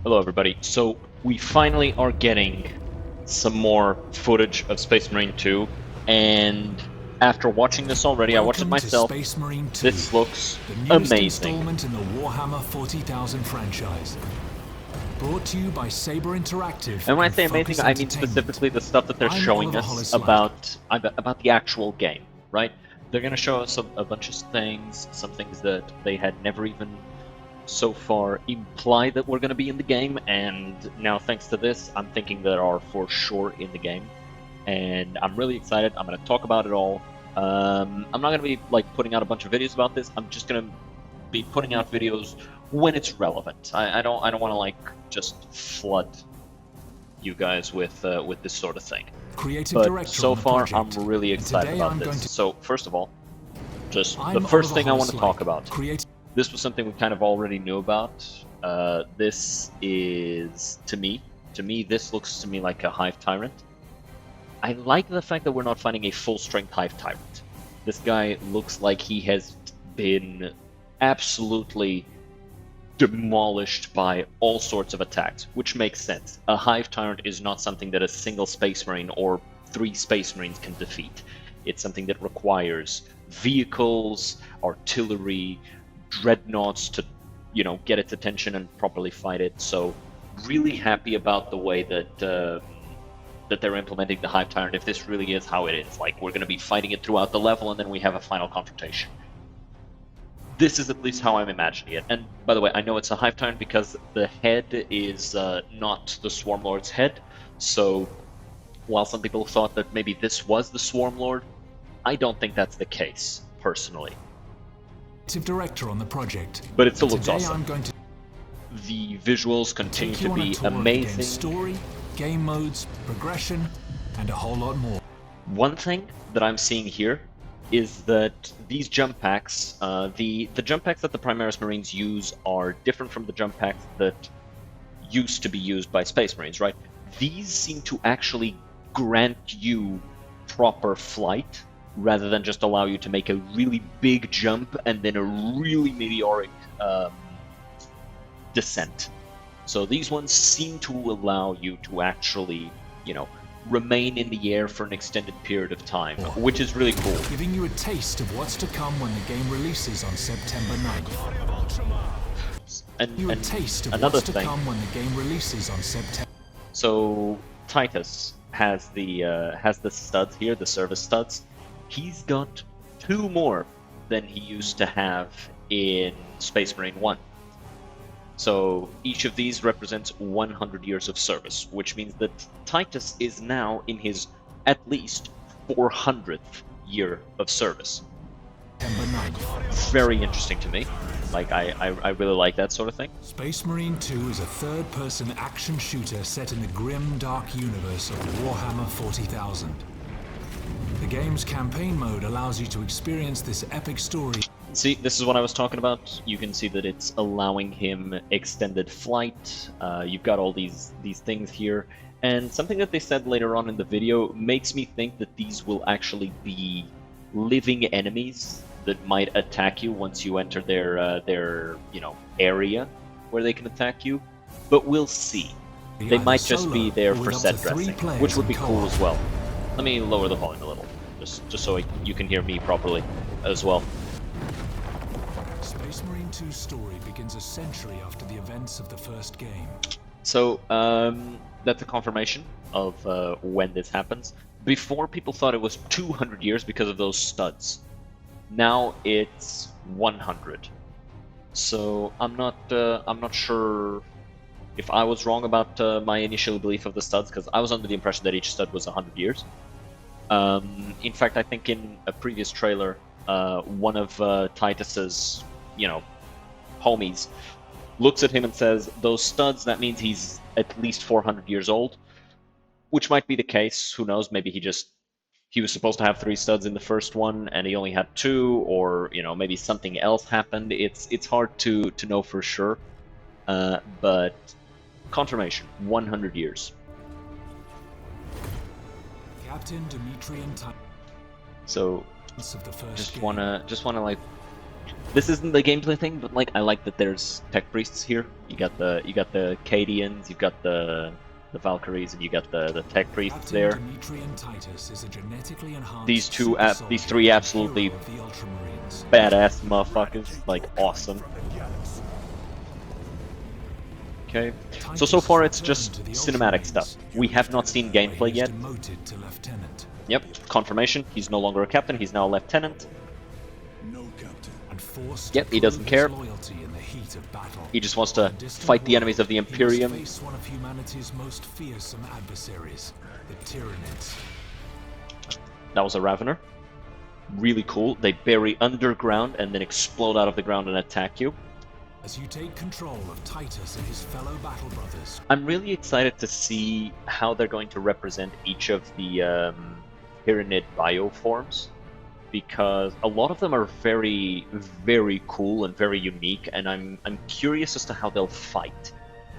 Hello, everybody. So we finally are getting some more footage of Space Marine 2, and after watching this already, I watched it Welcome to myself. Space Marine 2, This looks the newest amazing. installment in the Warhammer 40,000 franchise. Brought to you by Saber Interactive And when I and say Focus amazing, I mean Entertainment. specifically the stuff that they're I'm showing Oliver us Hollis-Slack. about the actual game, right? They're going to show us a bunch of things, some things that they had never even so far implied that we're going to be in the game, and now thanks to this, I'm thinking that are for sure in the game, and I'm really excited. I'm going to talk about it all. I'm not going to be like putting out a bunch of videos about this. I'm just going to be putting out videos when it's relevant. I don't want to like just flood you guys with this sort of thing. Creative But Director so on the far, project. I'm really And excited today about I'm this. going to... So first of all, just I'm the first Oliver thing I want to Hollis-Slack, talk about. Creative... This was something we kind of already knew about. This is, to me, this looks to me like a Hive Tyrant. I like the fact that we're not finding a full-strength Hive Tyrant. This guy looks like he has been absolutely demolished by all sorts of attacks, which makes sense. A Hive Tyrant is not something that a single Space Marine or 3 Space Marines can defeat. It's something that requires vehicles, artillery, dreadnoughts to, get its attention and properly fight it. So, really happy about the way that that they're implementing the Hive Tyrant. If this really is how it is, like we're going to be fighting it throughout the level, and then we have a final confrontation. This is at least how I'm imagining it. And by the way, I know it's a Hive Tyrant because the head is not the Swarm Lord's head. So, while some people thought that maybe this was the Swarm Lord, I don't think that's the case, personally. Director on the project. But it still looks Today awesome. I'm going to The visuals continue take you to on a be tour of the amazing. game's story, game modes, progression, and a whole lot more. One thing that I'm seeing here is that these jump packs, the jump packs that the Primaris Marines use are different from the jump packs that used to be used by Space Marines, right? These seem to actually grant you proper flight rather than just allow you to make a really big jump and then a really meteoric descent. So these ones seem to allow you to actually, remain in the air for an extended period of time, which is really cool. Giving you a taste of what's to come when the game releases on September 9th. And You a taste of another what's to thing, come when the game releases on September. so Titus has the studs here, the service studs. He's got 2 more than he used to have in Space Marine 1. So each of these represents 100 years of service, which means that Titus is now in his at least 400th year of service. September 9th. Very interesting to me. Like, I really like that sort of thing. Space Marine 2 is a third-person action shooter set in the grim, dark universe of Warhammer 40,000. The game's campaign mode allows you to experience this epic story. See, this is what I was talking about. You can see that it's allowing him extended flight. You've got all these things here. And something that they said later on in the video makes me think that these will actually be living enemies that might attack you once you enter their area where they can attack you. But we'll see. They might just be there for set dressing, which would be cool as well. Let me lower the volume a little, just so you can hear me properly as well. Space Marine 2's story begins a century after the events of the first game. So, that's a confirmation of when this happens. Before, people thought it was 200 years because of those studs. Now it's 100. So I'm not sure if I was wrong about my initial belief of the studs, because I was under the impression that each stud was 100 years. In fact, I think in a previous trailer, one of Titus's, homies looks at him and says, "Those studs, that means he's at least 400 years old," which might be the case. Who knows? Maybe he was supposed to have 3 studs in the first one and he only had 2, or maybe something else happened. It's hard to know for sure, but confirmation, 100 years. Captain Dimitrian Titus So of the first just game. wanna like This isn't the gameplay thing, but like I like that there's tech priests here. You got the Cadians, you've got the Valkyries, and you got the tech priests Captain there. Demetrian Titus is a genetically enhanced These these three hero absolutely of the Ultramarines. badass motherfuckers, like awesome. Okay, so far it's just cinematic stuff. We have not seen gameplay yet. Demoted to lieutenant. Yep, confirmation. He's no longer a captain. He's now a lieutenant. No, Captain. And forced Yep, to he doesn't prove care. his loyalty in the heat of battle. He just wants On to a distant fight the world, enemies of the he must Imperium. face one of humanity's most fearsome adversaries, the Tyranids. That was a Ravener. Really cool. They bury underground and then explode out of the ground and attack you. As you take control of Titus and his fellow battle brothers, I'm really excited to see how they're going to represent each of the Tyranid bioforms, because a lot of them are very, very cool and very unique, and I'm curious as to how they'll fight.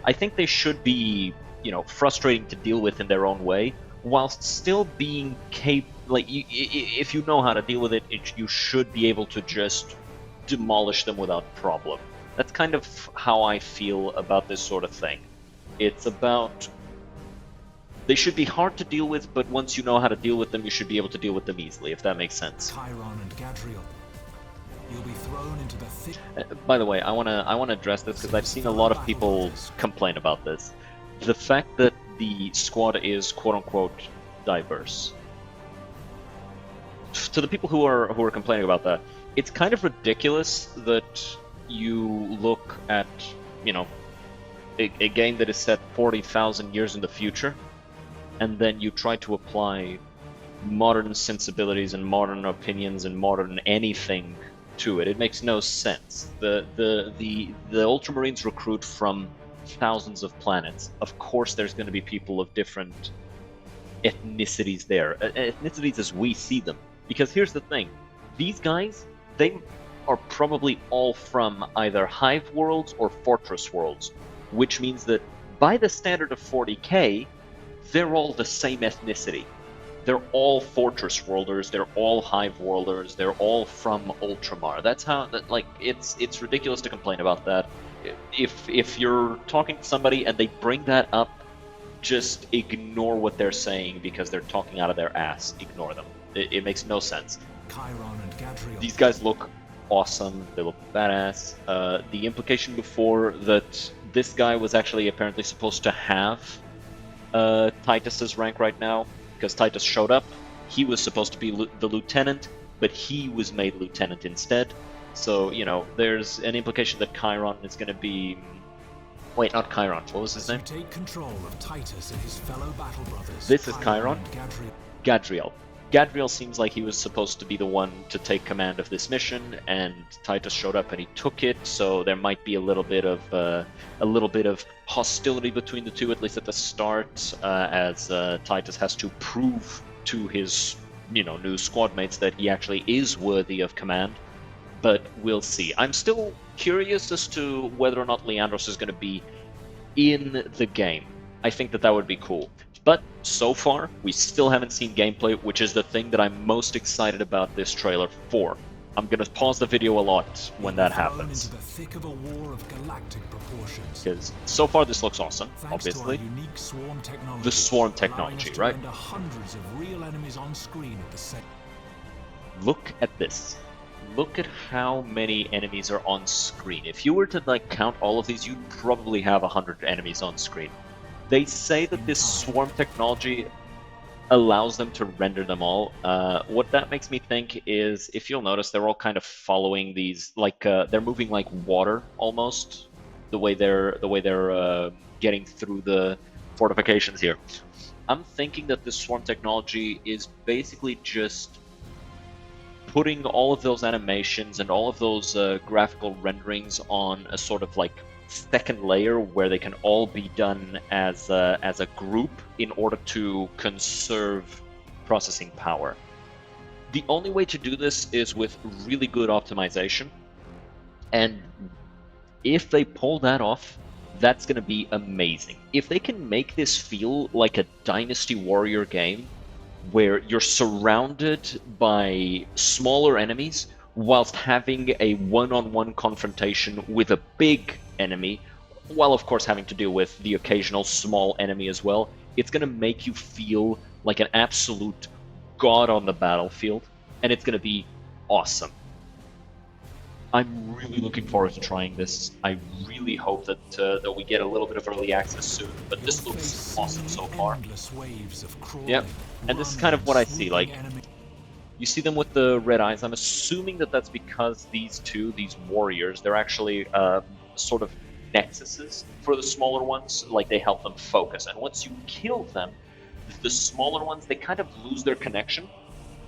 I think they should be, you know, frustrating to deal with in their own way, whilst still being like if you know how to deal with it, you should be able to just demolish them without problem. That's kind of how I feel about this sort of thing. It's about... They should be hard to deal with, but once you know how to deal with them, you should be able to deal with them easily, if that makes sense. Chiron and Gadriel. You'll be thrown into the thick. By the way, I wanna address this because I've seen a lot of people complain about this. The fact that the squad is quote-unquote diverse. To the people who are complaining about that, it's kind of ridiculous that you look at, you know, a game that is set 40,000 years in the future, and then you try to apply modern sensibilities and modern opinions and modern anything to it. It makes no sense. The Ultramarines recruit from thousands of planets. Of course there's going to be people of different ethnicities there. Ethnicities as we see them. Because here's the thing. These guys, they are probably all from either Hive worlds or Fortress worlds, which means that by the standard of 40k, they're all the same ethnicity. They're all Fortress worlders, they're all Hive worlders, they're all from Ultramar. That's how, like, it's ridiculous to complain about that. If you're talking to somebody and they bring that up, just ignore what they're saying because they're talking out of their ass. Ignore them. It makes no sense. Chiron and Gadriel. These guys look awesome. They look badass. The implication before that this guy was actually apparently supposed to have Titus's rank right now, because Titus showed up. He was supposed to be the lieutenant, but he was made lieutenant instead. So, you know, there's an implication that Chiron is going to be... Wait, not Chiron. What was his name? You take control of Titus and his fellow battle brothers. This is Chiron. and Gadriel. Gadriel. Gadriel seems like he was supposed to be the one to take command of this mission, and Titus showed up and he took it. So there might be a little bit of hostility between the two, at least at the start, as Titus has to prove to his, you know, new squad mates that he actually is worthy of command. But we'll see. I'm still curious as to whether or not Leandros is going to be in the game. I think that would be cool. But so far, we still haven't seen gameplay, which is the thing that I'm most excited about this trailer for. I'm going to pause the video a lot when that Thrown happens. into the thick of a war of galactic proportions. Because so far this looks awesome, Thanks obviously. to our unique swarm technology. The swarm allowing technology, us to right? render hundreds of real enemies on screen at the same. Look at this. Look at how many enemies are on screen. If you were to like count all of these, you'd probably have 100 enemies on screen. They say that this swarm technology allows them to render them all. What that makes me think is, if you'll notice, they're all kind of following these, like they're moving like water almost, the way they're getting through the fortifications here. I'm thinking that this swarm technology is basically just putting all of those animations and all of those graphical renderings on a sort of like second layer where they can all be done as a group in order to conserve processing power. The only way to do this is with really good optimization, and if they pull that off, that's going to be amazing. If they can make this feel like a Dynasty Warrior game where you're surrounded by smaller enemies whilst having a one-on-one confrontation with a big enemy, while of course having to deal with the occasional small enemy as well. It's going to make you feel like an absolute god on the battlefield, and it's going to be awesome. I'm really looking forward to trying this. I really hope that we get a little bit of early access soon, but this looks awesome so far. Yep, and this is kind of what I see, like, you see them with the red eyes. I'm assuming that that's because these warriors, they're actually sort of nexuses for the smaller ones, like they help them focus. And once you kill them, the smaller ones, they kind of lose their connection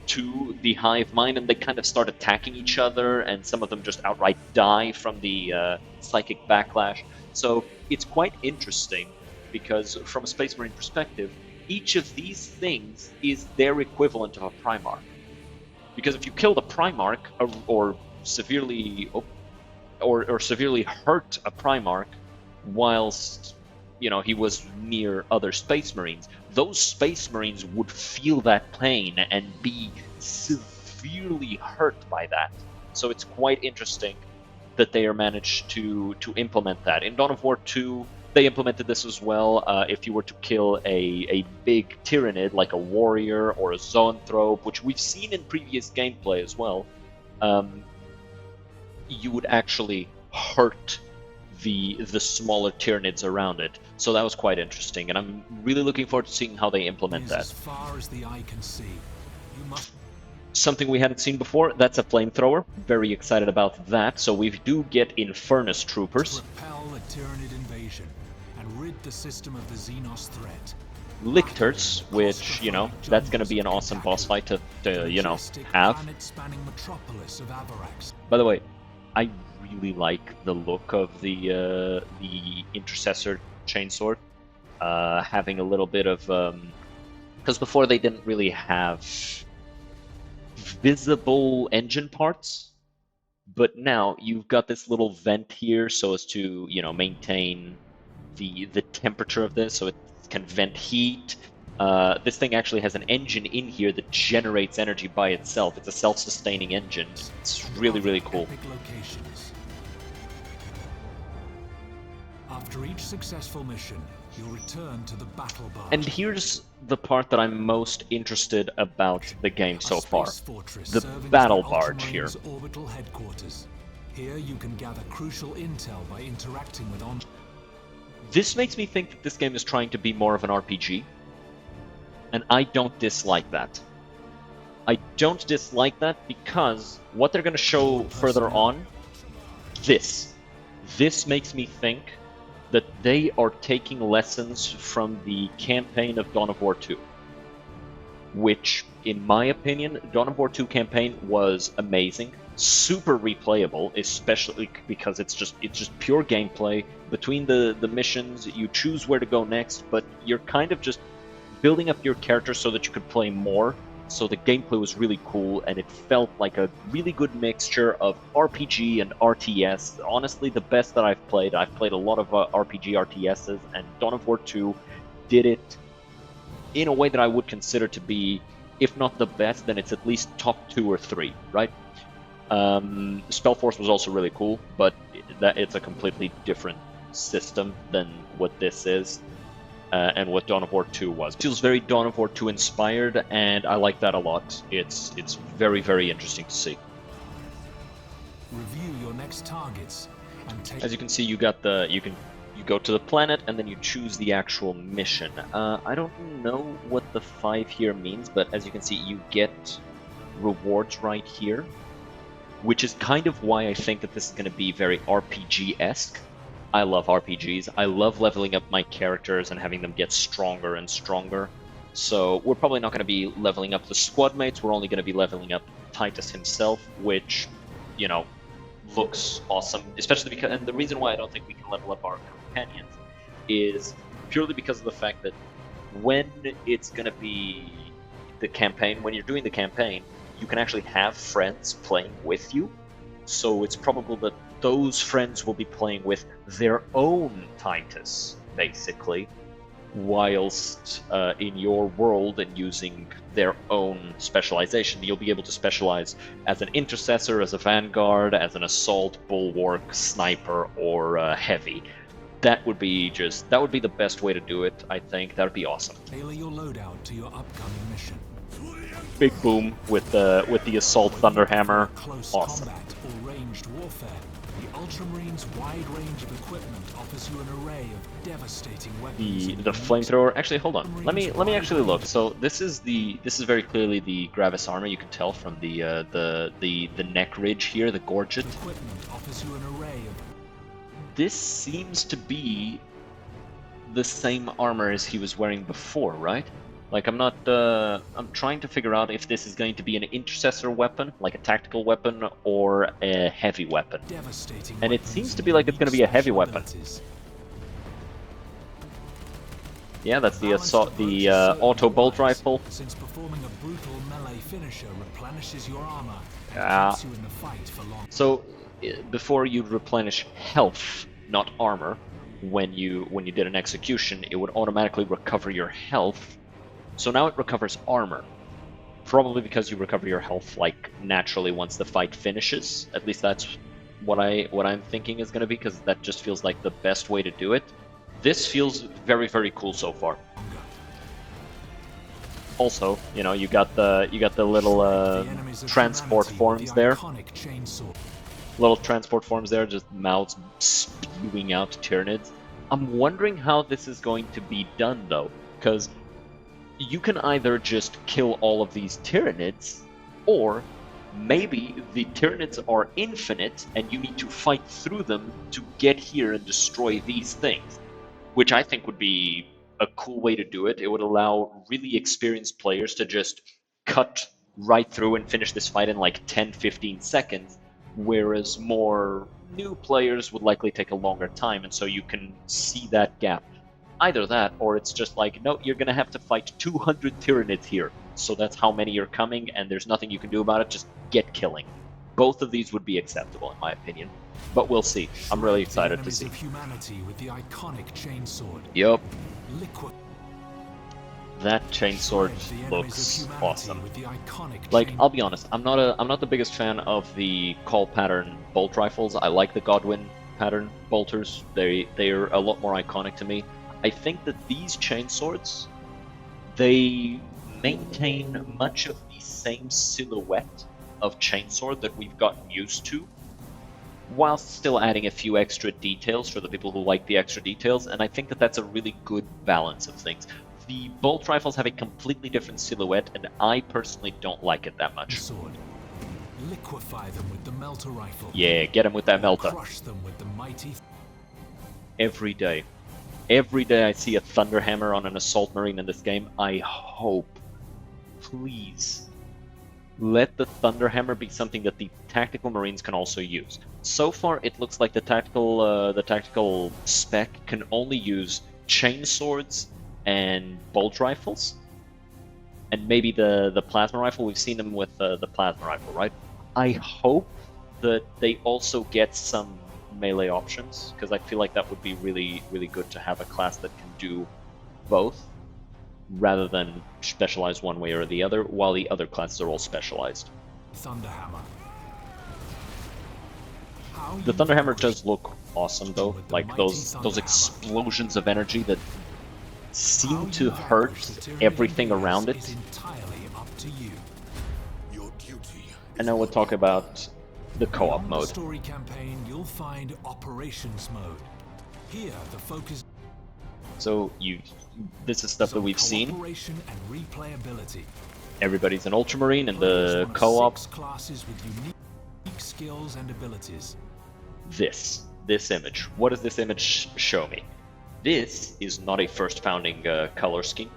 to the hive mind, and they kind of start attacking each other, and some of them just outright die from the psychic backlash. So it's quite interesting, because from a Space Marine perspective, each of these things is their equivalent of a Primarch. Because if you kill the Primarch, or severely hurt a Primarch whilst, you know, he was near other Space Marines, those Space Marines would feel that pain and be severely hurt by that. So it's quite interesting that they are managed to implement that. In Dawn of War 2, they implemented this as well. If you were to kill a big Tyranid, like a warrior or a zoanthrope, which we've seen in previous gameplay as well, you would actually hurt the smaller Tyranids around it. So that was quite interesting, and I'm really looking forward to seeing how they implement that. As far as the eye can see. You must... Something we hadn't seen before, that's a flamethrower. Very excited about that. So we do get Infernus troopers. Repel a Tyranid invasion and rid the system of the Xenos threat. Lictors, which, you know, that's going to be an awesome boss fight to you know, have. By the way, I really like the look of the Intercessor chainsword, having a little bit of because before they didn't really have visible engine parts, but now you've got this little vent here so as to, you know, maintain the temperature of this, so it can vent heat. This thing actually has an engine in here that generates energy by itself. It's a self-sustaining engine. It's really, really cool. After each successful mission, you'll return to the battle barge. And here's the part that I'm most interested about the game so far. The battle barge here. Orbital headquarters. Here you can gather crucial intel by interacting with on. This makes me think that this game is trying to be more of an RPG, and I don't dislike that. I don't dislike that because what they're going to show further on, this makes me think that they are taking lessons from the campaign of Dawn of War 2, which, in my opinion, Dawn of War 2 campaign was amazing, super replayable, especially because it's just pure gameplay. Between the missions, you choose where to go next, but you're kind of just building up your character so that you could play more. So the gameplay was really cool, and it felt like a really good mixture of RPG and RTS. Honestly, the best that I've played. I've played a lot of RPG RTSs, and Dawn of War 2 did it in a way that I would consider to be, if not the best, then it's at least top 2 or 3, right? Spellforce was also really cool, but it's a completely different system than what this is. And what Dawn of War 2 was. It feels very Dawn of War 2 inspired, and I like that a lot. It's very, very interesting to see. Review your next targets and take... As you can see, you got you go to the planet and then you choose the actual mission. I don't know what the 5 here means, but as you can see, you get rewards right here, which is kind of why I think that this is going to be very RPG-esque. I love RPGs. I love leveling up my characters and having them get stronger and stronger. So we're probably not going to be leveling up the squad mates. We're only going to be leveling up Titus himself, which, you know, looks awesome. Especially because, and the reason why I don't think we can level up our companions is purely because of the fact that when it's going to be the campaign, when you're doing the campaign, you can actually have friends playing with you. So it's probable that those friends will be playing with their own Titus, basically. whilst in your world and using their own specialization. You'll be able to specialize as an intercessor, as a vanguard, as an assault, bulwark, sniper, or heavy. That would be the best way to do it, I think. That would be awesome. Tailor your loadout to your upcoming mission. Big boom with the assault thunderhammer. Close Awesome. combat or ranged warfare, the Ultramarine's wide range of equipment offers you an array of devastating weapons. The flamethrower. Actually, hold on. Let me actually look. So this is very clearly the Gravis armor. You can tell from the neck ridge here, the gorget. Equipment offers you an array of This seems to be the same armor as he was wearing before, right? Like, I'm trying to figure out if this is going to be an intercessor weapon, like a tactical weapon, or a heavy weapon. devastating And it weapons seems to and be like it's going to be a heavy special weapon. abilities. Yeah, that's the Balanced assault, approach the is certain auto bolt wise, rifle. Since performing a brutal melee finisher replenishes your armor and Ah. keeps you in the fight for long. So before you replenish health, not armor, when you did an execution, it would automatically recover your health. So now it recovers armor. Probably because you recover your health like naturally once the fight finishes. At least that's what I'm thinking is going to be, because that just feels like the best way to do it. This feels very, very cool so far. Also, you know, you got the little The enemies of transport humanity forms with the there. iconic chainsaw. Little transport forms there, just mouths spewing out Tyranids. I'm wondering how this is going to be done though, because you can either just kill all of these Tyranids, or maybe the Tyranids are infinite and you need to fight through them to get here and destroy these things, which I think would be a cool way to do it. It would allow really experienced players to just cut right through and finish this fight in like 10-15 seconds, whereas more new players would likely take a longer time, and so you can see that gap. Either that, or it's just like, no, you're gonna have to fight 200 Tyranids here, so that's how many are coming, and there's nothing you can do about it, just get killing. Both of these would be acceptable, in my opinion. But we'll see. I'm really excited to The enemies see. of humanity with the iconic chainsword. Yup, Liquid. that chainsword The enemies looks of humanity awesome. with the iconic Like, chain- I'll be honest, I'm not the biggest fan of the call pattern bolt rifles. I like the Godwin pattern bolters. They're a lot more iconic to me. I think that these chainswords, they maintain much of the same silhouette of chainsword that we've gotten used to, whilst still adding a few extra details for the people who like the extra details, and I think that that's a really good balance of things. The bolt rifles have a completely different silhouette, and I personally don't like it that much. sword. Liquefy them with the melter rifle. Yeah, get him with that melter. Crush them with the mighty. Every day. Every day I see a Thunderhammer on an Assault Marine in this game, I hope, please, let the Thunderhammer be something that the Tactical Marines can also use. So far, it looks like the tactical spec can only use chainswords and bolt rifles, and maybe the plasma rifle. We've seen them with the plasma rifle, right? I hope that they also get some melee options, because I feel like that would be really, really good to have a class that can do both, rather than specialize one way or the other, while the other classes are all specialized. Thunderhammer. How The you Thunderhammer vanquish does look awesome though, With the like mighty those Thunderhammer. explosions of energy that how seem you to hurt vanquish the Tyranid everything invaders around it. is entirely up to you. Your duty. And now we'll talk about the co-op Beyond mode. The story campaign, you'll find operations mode. Here, the focus So this is stuff is that on we've seen. cooperation and replayability. Everybody's an Ultramarine in Players the one of co-op. 6 classes with unique skills and abilities. This image. What does this image show me? This is not a first founding color scheme.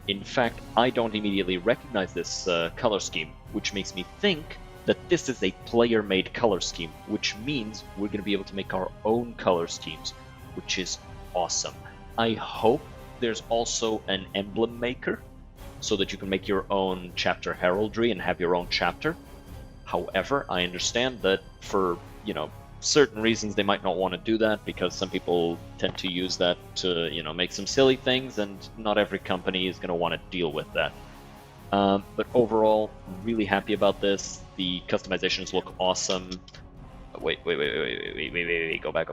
In fact, I don't immediately recognize this color scheme, which makes me think that this is a player-made color scheme, which means we're going to be able to make our own color schemes, which is awesome. I hope there's also an emblem maker, so that you can make your own chapter heraldry and have your own chapter. However, I understand that for, certain reasons they might not want to do that, because some people tend to use that to, you know, make some silly things, and not every company is going to want to deal with that. But overall, really happy about this. The customizations look awesome. Wait, go back.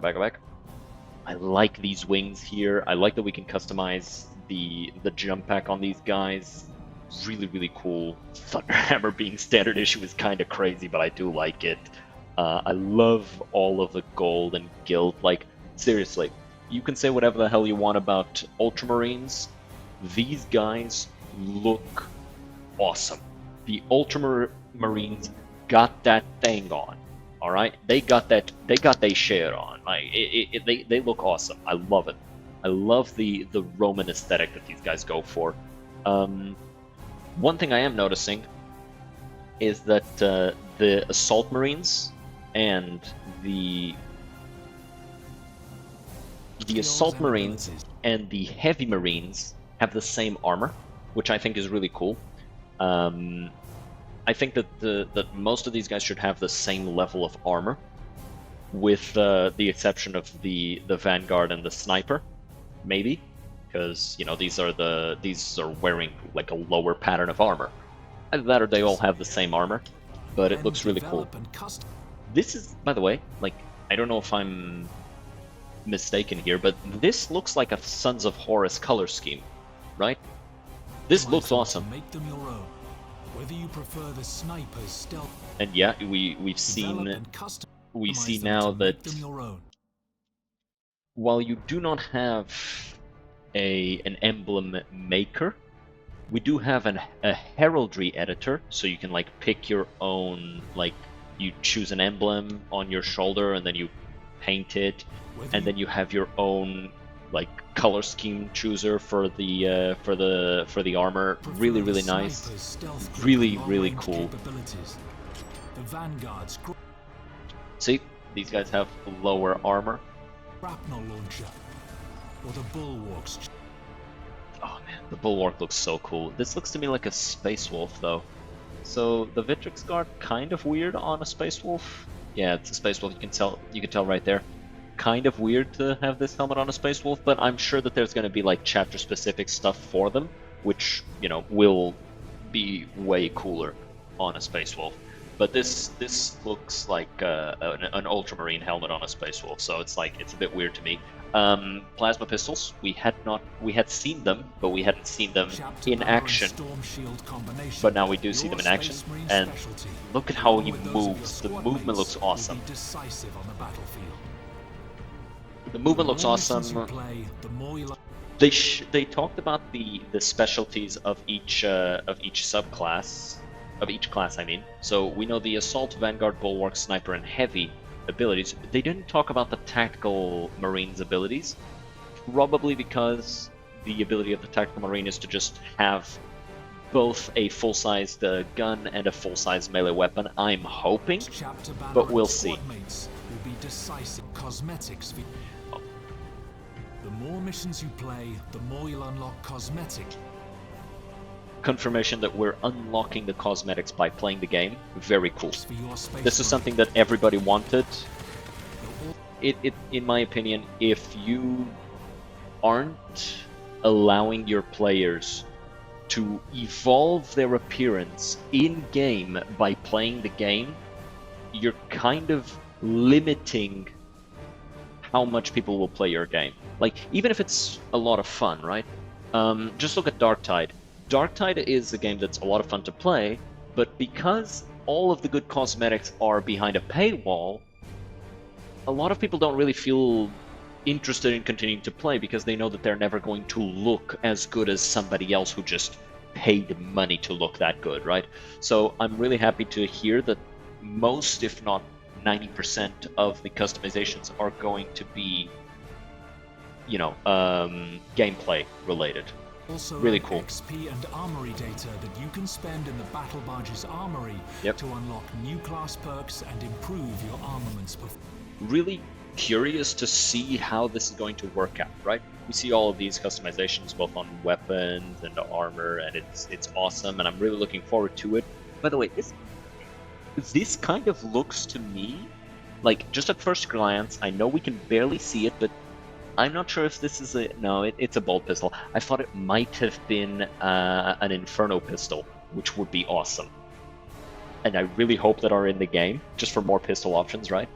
I like these wings here. I like that we can customize the jump pack on these guys. Really cool. Thunderhammer being standard issue is kind of crazy, but I do like it. I love all of the gold and gilt. Like, seriously, you can say whatever the hell you want about Ultramarines. These guys look awesome. The Ultramarines got that thing on. All right, they got that. They got their share on. Like, they look awesome. I love it. I love the Roman aesthetic that these guys go for. One thing I am noticing is that the Assault Marines and the Assault Marines and the Heavy Marines have the same armor, which I think is really cool. I think that that most of these guys should have the same level of armor, with the exception of the Vanguard and the Sniper, maybe, because, you know, these are wearing like a lower pattern of armor. Either that or they all have the same armor, but it looks really cool. This is, by the way, like, I don't know if I'm mistaken here, but this looks like a Sons of Horus color scheme, right? This looks awesome. Make them your own. Whether you prefer the sniper's stealth. And yeah, we see now that while you do not have an emblem maker, we do have a heraldry editor, so you can like pick your own, like, you choose an emblem on your shoulder and then you paint it, and then you have your own like color scheme chooser for the armor. Really nice. Really cool. See, these guys have lower armor. Shrapnel launcher or the bulwarks. Oh man, the bulwark looks so cool. This looks to me like a Space Wolf though. So the Victrix Guard, kind of weird on a Space Wolf. Yeah, it's a Space Wolf. You can tell right there. Kind of weird to have this helmet on a Space Wolf, but I'm sure that there's going to be like chapter specific stuff for them, which, you know, will be way cooler on a Space Wolf. But this looks like an Ultramarine helmet on a Space Wolf, so it's like, it's a bit weird to me. Plasma pistols, we had seen them, but we hadn't seen them in action. But now we do see them in action, and look at how he moves. The movement looks awesome. The movement looks awesome. They talked about the specialties of each subclass, of each class, I mean. So we know the Assault, Vanguard, Bulwark, Sniper, and Heavy abilities. They didn't talk about the Tactical Marines abilities, probably because the ability of the Tactical Marine is to just have both a full-sized gun and a full-sized melee weapon. I'm hoping, but we'll see. The more missions you play, the more you'll unlock cosmetic. Confirmation that we're unlocking the cosmetics by playing the game. Very cool. This is something that everybody wanted. In my opinion, if you aren't allowing your players to evolve their appearance in-game by playing the game, you're kind of limiting how much people will play your game. Like, even if it's a lot of fun, right? Just look at Darktide. Darktide is a game that's a lot of fun to play, but because all of the good cosmetics are behind a paywall, a lot of people don't really feel interested in continuing to play because they know that they're never going to look as good as somebody else who just paid money to look that good, right? So I'm really happy to hear that most, if not 90% of the customizations are going to be, you know, gameplay related. Also, really cool. XP and armory data that you can spend in the Battle Barge's armory to unlock new class perks and improve your armaments. Really curious to see how this is going to work out, right? We see all of these customizations both on weapons and armor, and it's awesome, and I'm really looking forward to it. By the way, this kind of looks to me Like, just at first glance, I know we can barely see it, but I'm not sure if this is a... No, it's a bolt pistol. I thought it might have been an Inferno pistol, which would be awesome. And I really hope that are in the game, just for more pistol options, right?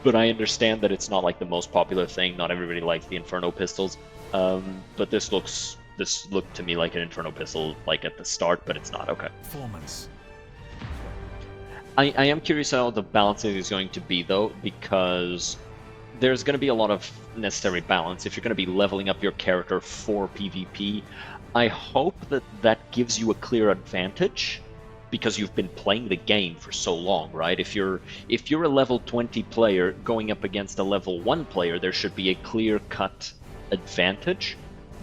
But I understand that it's not like the most popular thing. Not everybody likes the Inferno pistols. But this looked to me like an Inferno pistol, like at the start, but it's not. Okay. Performance. I am curious how the balancing is going to be, though, because there's going to be a lot of necessary balance. If you're going to be leveling up your character for PvP, I hope that that gives you a clear advantage, because you've been playing the game for so long, right? If you're a level 20 player going up against a level 1 player, there should be a clear-cut advantage.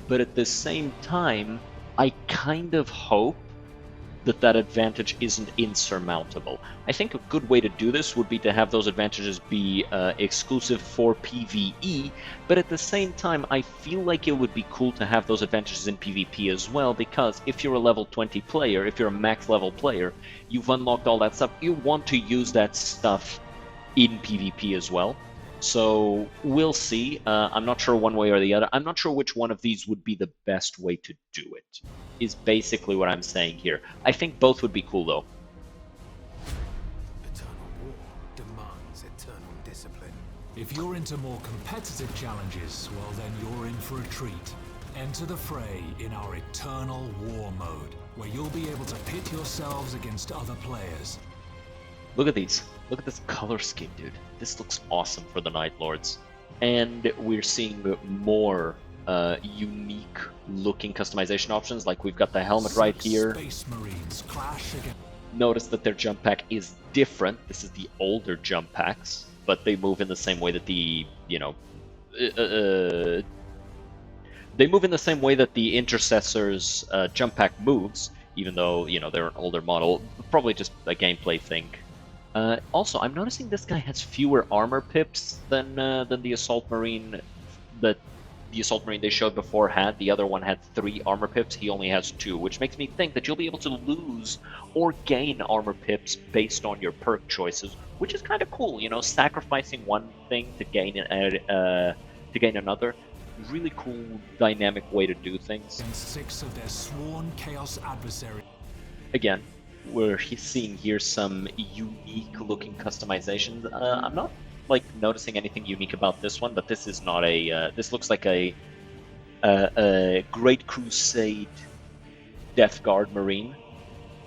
But at the same time, I kind of hope that that advantage isn't insurmountable. I think a good way to do this would be to have those advantages be exclusive for PvE, but at the same time, I feel like it would be cool to have those advantages in PvP as well, because if you're a level 20 player, if you're a max level player, you've unlocked all that stuff, you want to use that stuff in PvP as well. So we'll see. I'm not sure one way or the other. I'm not sure which one of these would be the best way to do it, is basically what I'm saying here. I think both would be cool, though. Eternal war demands eternal discipline. If you're into more competitive challenges, well then you're in for a treat. Enter the fray in our Eternal War mode, where you'll be able to pit yourselves against other players. Look at these. Look at this color scheme, dude. This looks awesome for the Night Lords. And we're seeing more unique looking customization options, like we've got the helmet right here. Space Marines clash again. Notice that their jump pack is different. This is the older jump packs, but they move in the same way that the, you know, they move in the same way that the Intercessor's jump pack moves, even though, you know, they're an older model. Probably just a gameplay thing. Also, I'm noticing this guy has fewer armor pips than the Assault Marine that the Assault Marine they showed before had. The other one had 3 armor pips, he only has 2, which makes me think that you'll be able to lose or gain armor pips based on your perk choices, which is kind of cool, you know, sacrificing one thing to gain another. Really cool, dynamic way to do things. And 6 of their sworn Chaos adversaries. Again, we're seeing here some unique looking customizations. I'm not like noticing anything unique about this one, but this is not a this looks like a Great Crusade Death Guard Marine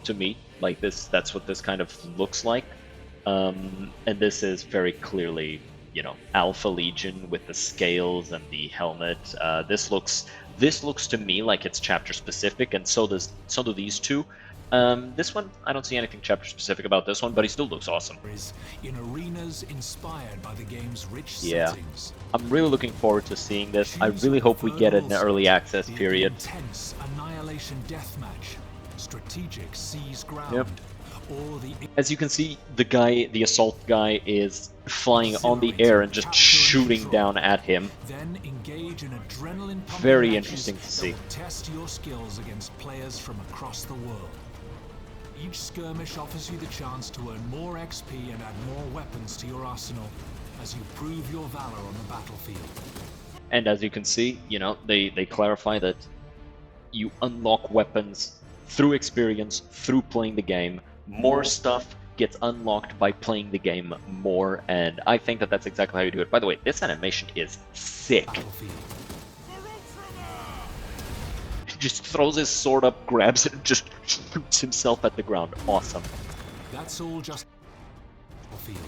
to me. Like this, that's what this kind of looks like. And this is very clearly, you know, Alpha Legion with the scales and the helmet. This looks to me like it's chapter specific, and so do these two. This one, I don't see anything chapter specific about this one, but he still looks awesome. In arenas inspired by the game's rich Yeah, settings. I'm really looking forward to seeing this. I really hope we get an early access period. Intense annihilation deathmatch, strategic seize ground, Yep. or the As you can see, the assault guy is flying on the air and just shooting down at him. then engage in adrenaline pumping Very matches interesting to that see. will test your skills against players from across the world. Each skirmish offers you the chance to earn more XP and add more weapons to your arsenal as you prove your valor on the battlefield. And as you can see, you know, they clarify that you unlock weapons through experience, through playing the game. More stuff gets unlocked by playing the game more, and I think that that's exactly how you do it. By the way, this animation is sick. Battlefield. He just throws his sword up, grabs it, and just shoots himself at the ground. Awesome. That's all just battlefield.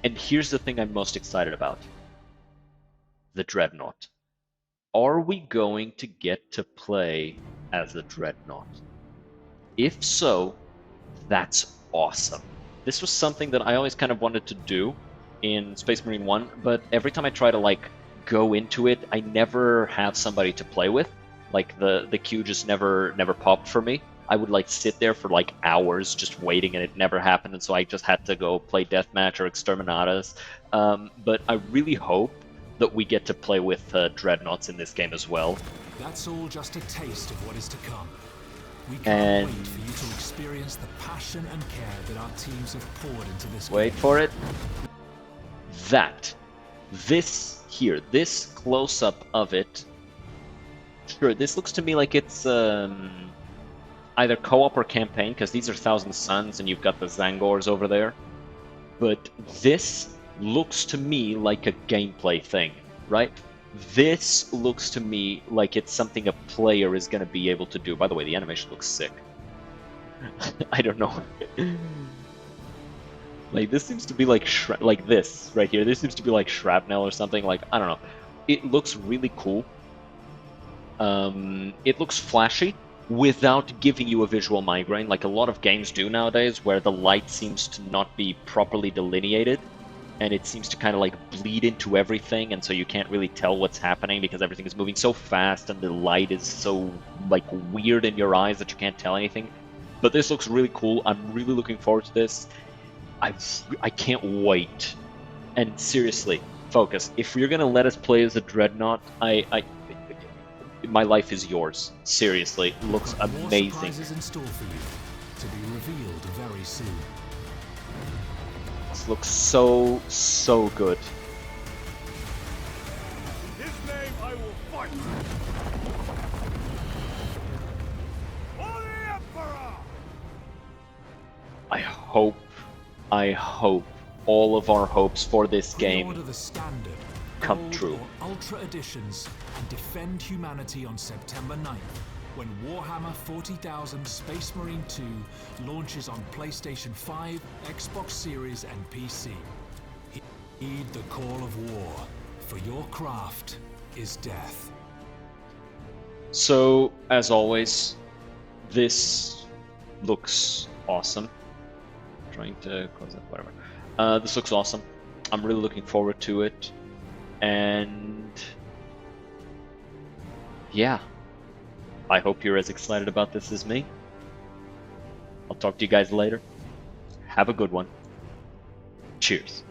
And here's the thing I'm most excited about. The Dreadnought. Are we going to get to play as the Dreadnought? If so, that's awesome. This was something that I always kind of wanted to do in Space Marine 1, but every time I try to like go into it, I never have somebody to play with. Like the queue just never popped for me. I would like sit there for like hours just waiting, and it never happened, and so I just had to go play Deathmatch or Exterminatus. But I really hope that we get to play with Dreadnoughts in this game as well. That's all just a taste of what is to come. We can't And wait for you to experience the passion and care that our teams have poured into this wait game. for it. This here, this close-up of it. Sure, this looks to me like it's either co-op or campaign, because these are Thousand Suns and you've got the Zangors over there. But this looks to me like a gameplay thing, right? This looks to me like it's something a player is going to be able to do. By the way, the animation looks sick. I don't know. Like, this seems to be like like this right here. This seems to be like shrapnel or something. Like, I don't know. It looks really cool. It looks flashy without giving you a visual migraine, like a lot of games do nowadays, where the light seems to not be properly delineated, and it seems to kind of like bleed into everything, and so you can't really tell what's happening because everything is moving so fast and the light is so like weird in your eyes that you can't tell anything. But this looks really cool. I'm really looking forward to this. I can't wait. And seriously, Focus, if you're gonna let us play as a Dreadnought, my life is yours. Seriously, looks We've got more amazing. surprises in store for you, to be revealed very soon. This looks so good. In his name I will fight! For the Emperor! I hope all of our hopes for this Pre-order game the standard, come gold, true. or ultra editions and defend humanity on September 9th when Warhammer 40,000 Space Marine 2 launches on PlayStation 5, Xbox Series and PC. Heed the call of war, for your craft is death. So, as always, this looks awesome. Trying to close that, whatever. This looks awesome. I'm really looking forward to it. And yeah, I hope you're as excited about this as me. I'll talk to you guys later. Have a good one. Cheers.